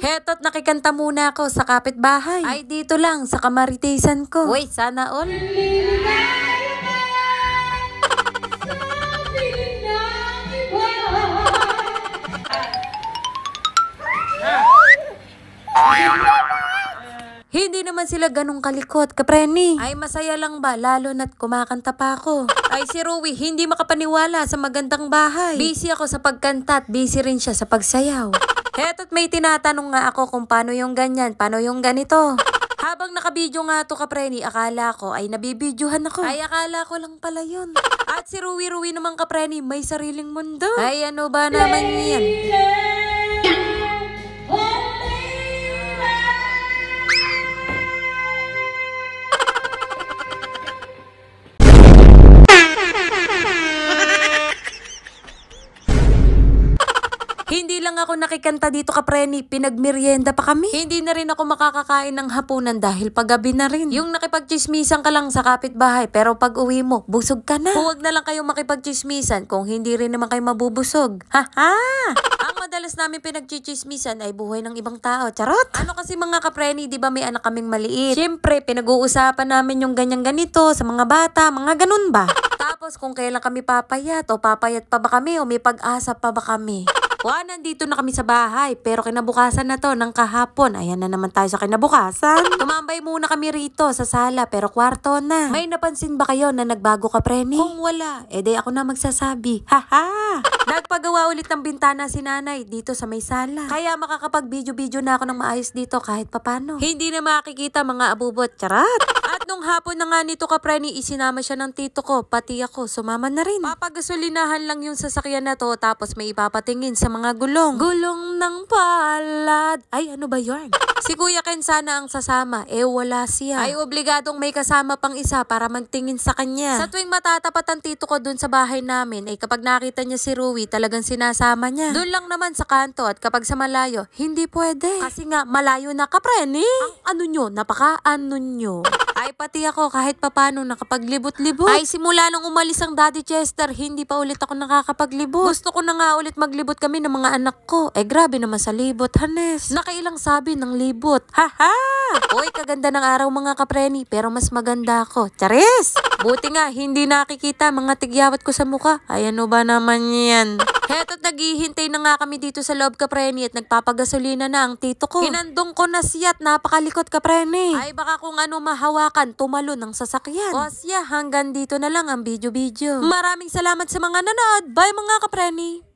Heto't nakikanta muna ako sa kapitbahay. Ay dito lang sa kamaritisan ko. Uy, sana all. Hindi naman sila ganong kalikot, kapreni. Ay masaya lang ba, lalo na't kumakanta pa ako. Ay si Rui, hindi makapaniwala sa magandang bahay. Busy ako sa pagkanta at busy rin siya sa pagsayaw. Heto't may tinatanong nga ako kung paano yung ganyan, paano yung ganito. Habang nakabidyo nga to, kapreni, akala ko ay nabibidyohan ako. Ay akala ko lang pala yun. At si Rui naman, kapreni, may sariling mundo. Ay ano ba naman yan? Hindi lang ako nakikanta dito, kapreni, pinagmerienda pa kami. Hindi na rin ako makakakain ng hapunan dahil paggabi na rin. Yung nakipagchismisan ka lang sa kapitbahay pero pag uwi mo, busog ka na. Huwag na lang kayong makipagchismisan kung hindi rin naman kayo mabubusog. Ha! Ang madalas namin pinagchichismisan ay buhay ng ibang tao. Charot! Ano kasi mga kapreni, di ba may anak kaming maliit? Siyempre, pinag-uusapan namin yung ganyan-ganito sa mga bata, mga ganun ba? Tapos kung kailan kami papayat o papayat pa ba kami o may pag-asa pa ba kami? Nandito na kami sa bahay, pero kinabukasan na to ng kahapon. Ayan na naman tayo sa kinabukasan. Tumambay muna kami rito sa sala, pero kwarto na. May napansin ba kayo na nagbago, kapreni? Kung wala, edi ako na magsasabi. Haha! Nagpagawa ulit ng bintana si nanay dito sa may sala. Kaya makakapag-video na ako ng maayos dito kahit papano. Hindi na makikita mga abubot. Charat! At nung hapon na nga nito, kapreni, isinama siya ng tito ko, pati ako, sumama na rin. Papagasolinahan lang yung sasakyan na to, tapos may ipapatingin sa mga gulong. Gulong ng palad. Ay, ano ba yun? Si Kuya Ken sana ang sasama, wala siya. Ay, obligadong may kasama pang isa para magtingin sa kanya. Sa tuwing matatapat ang tito ko dun sa bahay namin, ay kapag nakita niya si Rui, talagang sinasama niya. Dun lang naman sa kanto, at kapag sa malayo, hindi pwede. Kasi nga, malayo na, kapreni. Ang ano nyo, napaka-ano nyo. Ay pati ako kahit papano nakapaglibot-libot. Ay simula nung umalis ang Daddy Chester, hindi pa ulit ako nakakapaglibot. Gusto ko na nga ulit maglibot kami ng mga anak ko. Grabe naman sa libot, Hanes. Nakailang sabi ng libot. Haha! Uy, kaganda ng araw mga kapreni, pero mas maganda ako. Charis! Buti nga, hindi nakikita mga tigyawat ko sa muka. Ay ano ba naman yan? Heto't naghihintay na nga kami dito sa loob, kapreni, at nagpapagasolina na ang tito ko. Kinandong ko na siya at napakalikot, kapreni. Ay baka kung ano mahawakan, tumalo ng sasakyan. O siya, hanggang dito na lang ang video. Maraming salamat sa mga nanood. Bye mga kapreni!